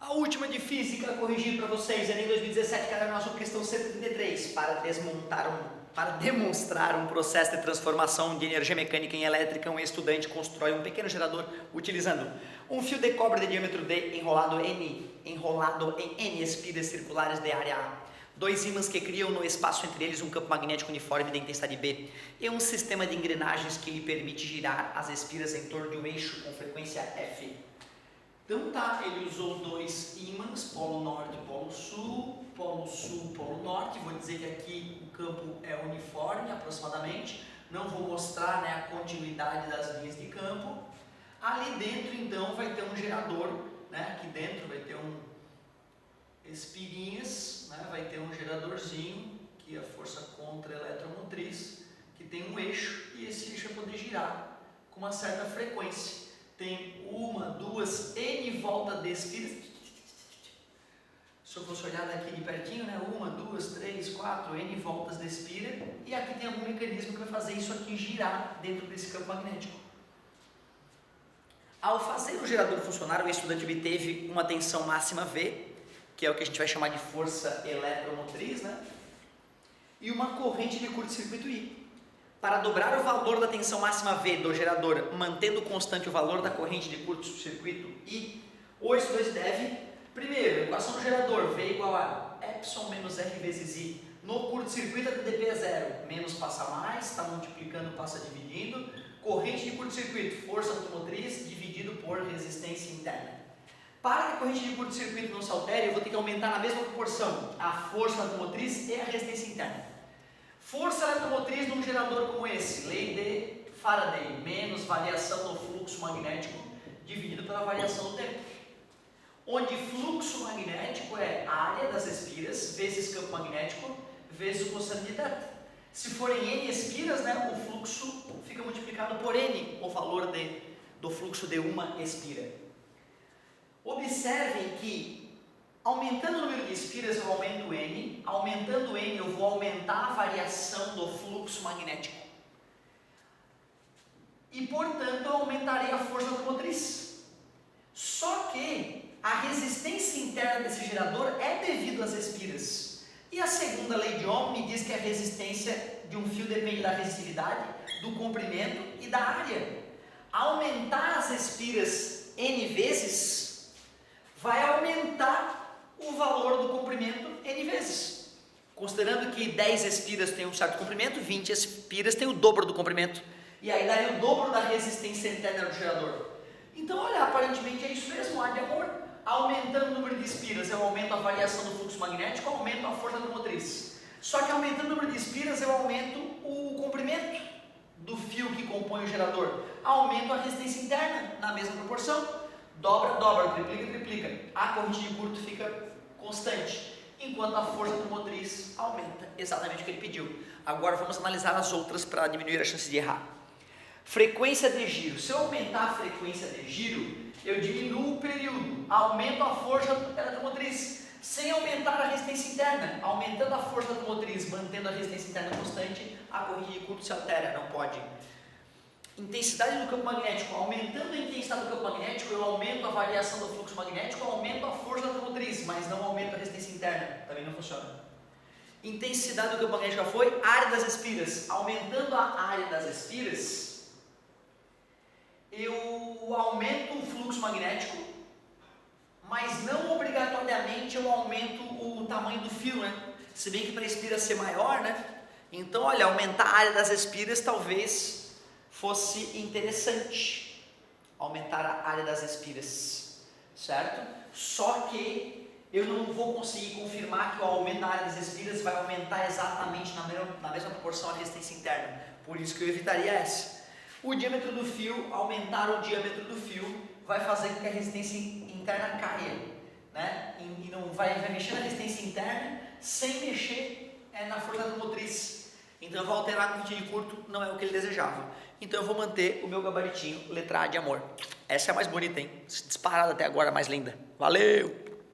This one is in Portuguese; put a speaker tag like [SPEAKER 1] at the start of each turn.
[SPEAKER 1] A última de física a corrigir para vocês, Enem 2017, cada nossa questão 133, para demonstrar um processo de transformação de energia mecânica em elétrica, um estudante constrói um pequeno gerador utilizando um fio de cobre de diâmetro D enrolado em N espiras circulares de área A, dois ímãs que criam no espaço entre eles um campo magnético uniforme de intensidade B e um sistema de engrenagens que lhe permite girar as espiras em torno de um eixo com frequência F. Então tá, ele usou dois ímãs, polo norte e polo sul, polo norte. Vou dizer que aqui o campo é uniforme aproximadamente, não vou mostrar, né, a continuidade das linhas de campo. Ali dentro então vai ter um gerador, né, aqui dentro vai ter espirinhas, né, vai ter um geradorzinho, que é a força contra-eletromotriz, que tem um eixo e esse eixo vai poder girar com uma certa frequência. Tem uma, duas, N voltas de espiras. Se eu fosse olhar daqui de pertinho, né? Uma, duas, três, quatro, N voltas de espira. E aqui tem algum mecanismo que vai fazer isso aqui girar dentro desse campo magnético. Ao fazer o gerador funcionar, o estudante obteve uma tensão máxima V, que é o que a gente vai chamar de força eletromotriz, né? E uma corrente de curto-circuito I. Para dobrar o valor da tensão máxima V do gerador, mantendo constante o valor da corrente de curto-circuito I, o estudante deve, primeiro, equação do gerador, V igual a Epsilon menos R vezes I. No curto-circuito, a dp é zero, menos passa mais, está multiplicando, passa dividindo. Corrente de curto-circuito, força automotriz, dividido por resistência interna. Para que a corrente de curto-circuito não se altere, eu vou ter que aumentar na mesma proporção a força automotriz e a resistência interna. Força eletromotriz num gerador como esse, lei de Faraday, menos variação do fluxo magnético dividido pela variação do tempo. Onde fluxo magnético é a área das espiras vezes campo magnético vezes o constante de θ. Se forem N espiras, né, o fluxo fica multiplicado por N, o valor do fluxo de uma espira. Observem que aumentando o número de espiras eu aumento N, aumentando N eu vou aumentar a variação do fluxo magnético. E portanto eu aumentarei a força automotriz. Só que a resistência interna desse gerador é devido às espiras. E a segunda lei de Ohm me diz que a resistência de um fio depende da resistividade, do comprimento e da área. Aumentar as espiras N vezes vai aumentar o valor do comprimento N vezes. Considerando que 10 espiras tem um certo comprimento, 20 espiras tem o dobro do comprimento. E aí daria o dobro da resistência interna do gerador. Então, olha, aparentemente é isso mesmo, ar de amor. Aumentando o número de espiras, eu aumento a variação do fluxo magnético, aumento a força automotriz. Só que aumentando o número de espiras, eu aumento o comprimento do fio que compõe o gerador. Aumento a resistência interna na mesma proporção. Dobra, dobra, triplica, triplica. A corrente de curto fica constante, enquanto a força automotriz aumenta, exatamente o que ele pediu. Agora vamos analisar as outras para diminuir a chance de errar. Frequência de giro. Se eu aumentar a frequência de giro, eu diminuo o período, aumento a força eletromotriz, sem aumentar a resistência interna. Aumentando a força automotriz, mantendo a resistência interna constante, a corrente de curto se altera, não pode. Intensidade do campo magnético, aumentando a intensidade do campo magnético, eu aumento a variação do fluxo magnético, aumento a força automotriz, mas não aumento a resistência interna, também não funciona. Intensidade do campo magnético já foi, área das espiras, aumentando a área das espiras, eu aumento o fluxo magnético, mas não obrigatoriamente eu aumento o tamanho do fio, né? Se bem que para a espira ser maior, né? Então, olha, aumentar a área das espiras talvez fosse interessante, aumentar a área das espiras, certo? Só que eu não vou conseguir confirmar que o aumento da área das espiras vai aumentar exatamente na mesma proporção a resistência interna, por isso que eu evitaria essa. O diâmetro do fio, aumentar o diâmetro do fio, vai fazer com que a resistência interna caia, né? E não vai mexer na resistência interna sem mexer na força automotriz. Então eu vou alterar a corrente de curto, não é o que ele desejava. Então eu vou manter o meu gabaritinho, letra A de amor. Essa é a mais bonita, hein? Disparada até agora, a mais linda. Valeu!